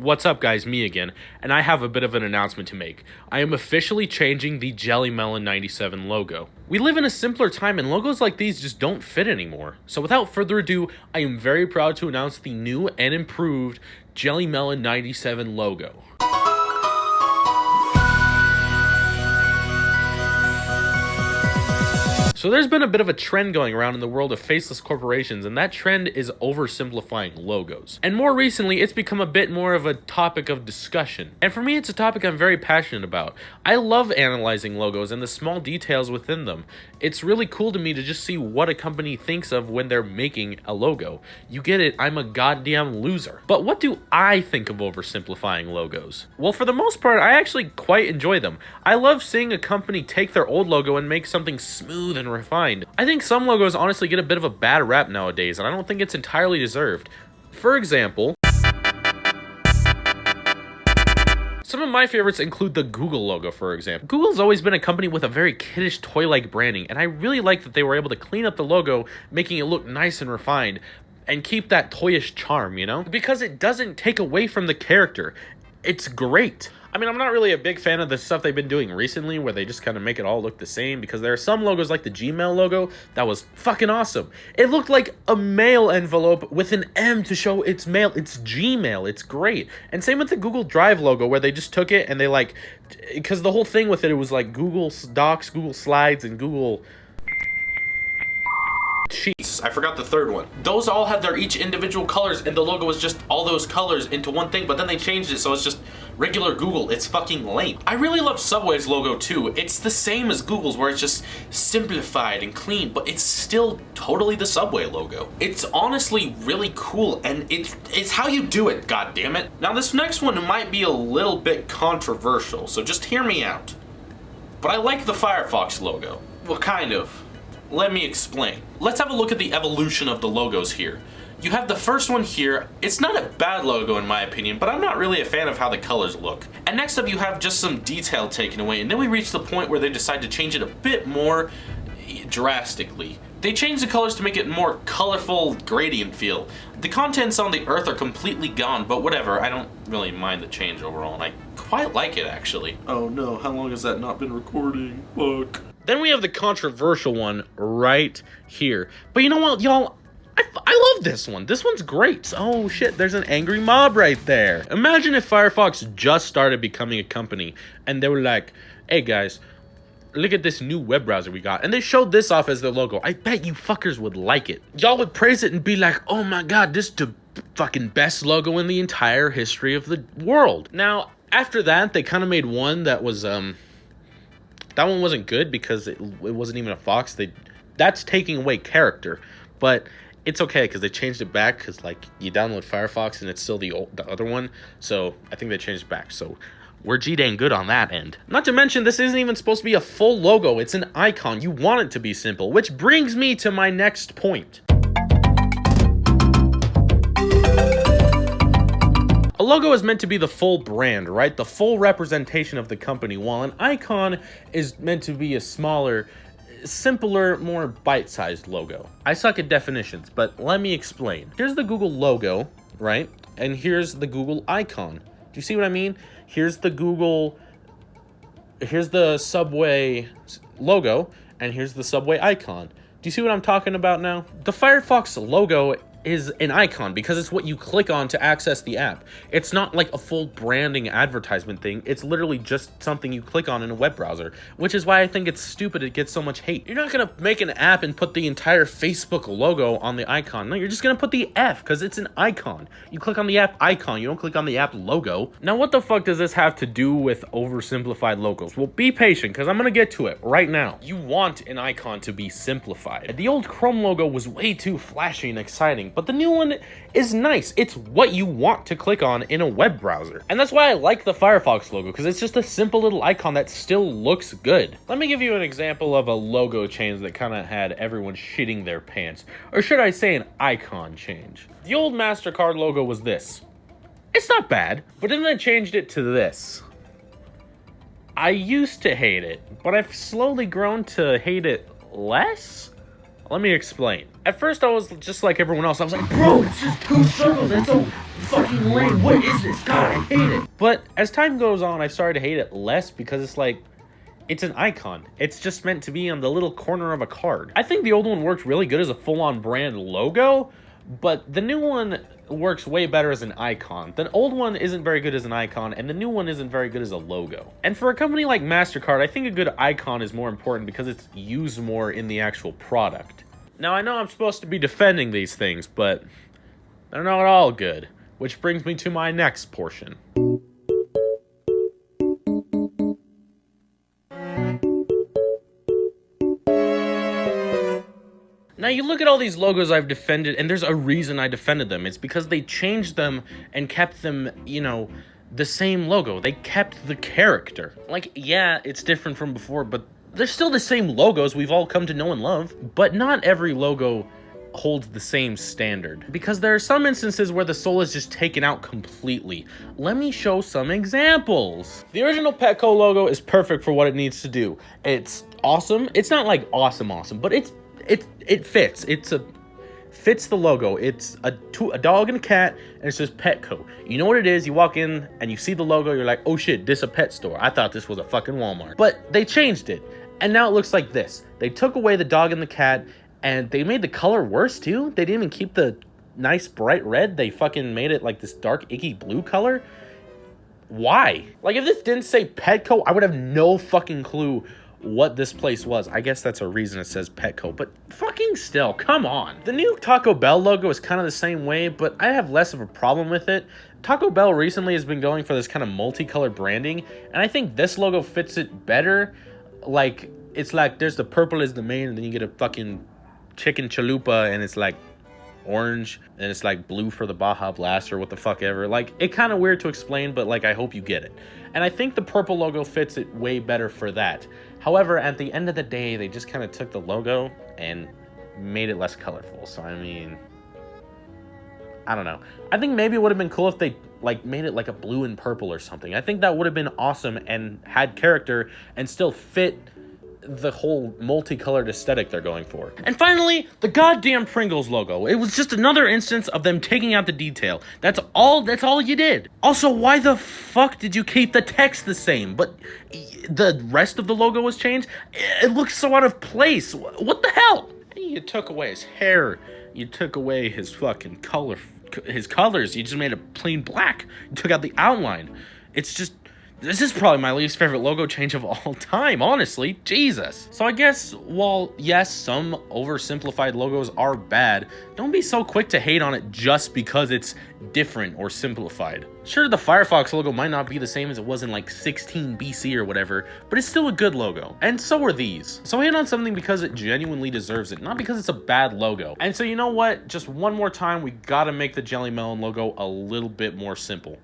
What's up, guys? Me again, and I have a bit of an announcement to make. I am officially changing the JellyMelon97 logo. We live in a simpler time, and logos like these just don't fit anymore. So without further ado, I am very proud to announce the new and improved JellyMelon97 logo. So there's been a bit of a trend going around in the world of faceless corporations, and that trend is oversimplifying logos. And more recently, it's become a bit more of a topic of discussion. And for me, it's a topic I'm very passionate about. I love analyzing logos and the small details within them. It's really cool to me to just see what a company thinks of when they're making a logo. You get it, I'm a goddamn loser. But what do I think of oversimplifying logos? Well, for the most part, I actually quite enjoy them. I love seeing a company take their old logo and make something smooth and refined. I think some logos honestly get a bit of a bad rap nowadays, and I don't think it's entirely deserved. For example, some of my favorites include the Google logo, for example. Google's always been a company with a very kiddish toy-like branding, and I really like that they were able to clean up the logo, making it look nice and refined, and keep that toyish charm, you know? Because it doesn't take away from the character. It's great. I mean, I'm not really a big fan of the stuff they've been doing recently where they just kind of make it all look the same, because there are some logos like the Gmail logo that was fucking awesome. It looked like a mail envelope with an M to show it's mail. It's Gmail. It's great. And same with the Google Drive logo, where they just took it and they because the whole thing with it was like Google Docs, Google Slides, and Google Sheets. I forgot the third one. Those all had their each individual colors, and the logo was just all those colors into one thing, but then they changed it so it's just regular Google. It's fucking lame. I really love Subway's logo too. It's the same as Google's, where it's just simplified and clean, but it's still totally the Subway logo. It's honestly really cool, and it's how you do it, god damn it. Now this next one might be a little bit controversial, so just hear me out. But I like the Firefox logo. Well, kind of. Let me explain. Let's have a look at the evolution of the logos here. You have the first one here. It's not a bad logo in my opinion, but I'm not really a fan of how the colors look. And next up you have just some detail taken away, and then we reach the point where they decide to change it a bit more drastically. They change the colors to make it more colorful gradient feel. The contents on the earth are completely gone, but whatever, I don't really mind the change overall, and I quite like it actually. Oh no, how long has that not been recording? Fuck. Then we have the controversial one right here. But you know what, y'all? I love this one. This one's great. Oh shit, there's an angry mob right there. Imagine if Firefox just started becoming a company and they were like, hey guys, look at this new web browser we got. And they showed this off as their logo. I bet you fuckers would like it. Y'all would praise it and be like, oh my god, this is the fucking best logo in the entire history of the world. Now, after that, they kind of made one that was, that one wasn't good because it wasn't even a fox. That's taking away character, but it's okay because they changed it back because like you download Firefox and it's still the other one. So I think they changed it back. So we're G-dang good on that end. Not to mention, this isn't even supposed to be a full logo. It's an icon. You want it to be simple, which brings me to my next point. A logo is meant to be the full brand, right? The full representation of the company, while an icon is meant to be a smaller, simpler, more bite-sized logo. I suck at definitions, but let me explain. Here's the Google logo, right? And here's the Google icon. Do you see what I mean? Here's the Subway logo, and here's the Subway icon. Do you see what I'm talking about now? The Firefox logo is an icon because it's what you click on to access the app. It's not like a full branding advertisement thing. It's literally just something you click on in a web browser, which is why I think it's stupid it gets so much hate. You're not gonna make an app and put the entire Facebook logo on the icon. No, you're just gonna put the F because it's an icon. You click on the app icon, you don't click on the app logo. Now what the fuck does this have to do with oversimplified logos? Well, be patient because I'm gonna get to it right now. You want an icon to be simplified. The old Chrome logo was way too flashy and exciting, but the new one is nice. It's what you want to click on in a web browser. And that's why I like the Firefox logo, because it's just a simple little icon that still looks good. Let me give you an example of a logo change that kind of had everyone shitting their pants. Or should I say an icon change? The old MasterCard logo was this. It's not bad, but then I changed it to this. I used to hate it, but I've slowly grown to hate it less? Let me explain. At first, I was just like everyone else. I was like, bro, it's just 2 circles. That's so fucking lame. What is this? God, I hate it. But as time goes on, I've started to hate it less because it's like, it's an icon. It's just meant to be on the little corner of a card. I think the old one worked really good as a full-on brand logo, but the new one works way better as an icon. The old one isn't very good as an icon, and the new one isn't very good as a logo. And for a company like MasterCard, I think a good icon is more important because it's used more in the actual product. Now, I know I'm supposed to be defending these things, but they're not all good. Which brings me to my next portion. Now, you look at all these logos I've defended, and there's a reason I defended them. It's because they changed them and kept them, you know, the same logo. They kept the character. Like, yeah, it's different from before, but they're still the same logos we've all come to know and love. But not every logo holds the same standard, because there are some instances where the soul is just taken out completely. Let me show some examples. The original Petco logo is perfect for what it needs to do. It's awesome. It's not like awesome, but it fits. Fits the logo. It's a dog and a cat, and it says Petco. You know what it is? You walk in and you see the logo, you're like, oh shit, this a pet store. I thought this was a fucking Walmart. But they changed it, and now it looks like this. They took away the dog and the cat, and they made the color worse too. They didn't even keep the nice bright red. They fucking made it like this dark icky blue color. Why? Like, if this didn't say Petco, I would have no fucking clue what this place was. I guess that's a reason it says Petco, but fucking still, come on. The new Taco Bell logo is kind of the same way, but I have less of a problem with it. Taco Bell recently has been going for this kind of multicolored branding, and I think this logo fits it better. Like, it's like there's the purple is the main, and then you get a fucking chicken chalupa, and it's like orange, and it's like blue for the Baja Blast or what the fuck ever. Like, it kind of weird to explain, but like, I hope you get it. And I think the purple logo fits it way better for that. However, at the end of the day, they just kind of took the logo and made it less colorful. So, I mean, I don't know. I think maybe it would have been cool if they like made it like a blue and purple or something. I think that would have been awesome and had character and still fit the whole multicolored aesthetic they're going for. And finally, the goddamn Pringles logo. It was just another instance of them taking out the detail. That's all you did. Also, why the fuck did you keep the text the same, but the rest of the logo was changed? It looks so out of place. What the hell? You took away his hair. You took away his fucking color, his colors. You just made it plain black. You took out the outline. It's just, this is probably my least favorite logo change of all time, honestly. Jesus. So I guess, while yes, some oversimplified logos are bad, don't be so quick to hate on it just because it's different or simplified. Sure, the Firefox logo might not be the same as it was in like 16 BC or whatever, but it's still a good logo. And so are these. So hate on something because it genuinely deserves it, not because it's a bad logo. And so you know what? Just one more time, we gotta make the Jelly Melon logo a little bit more simple.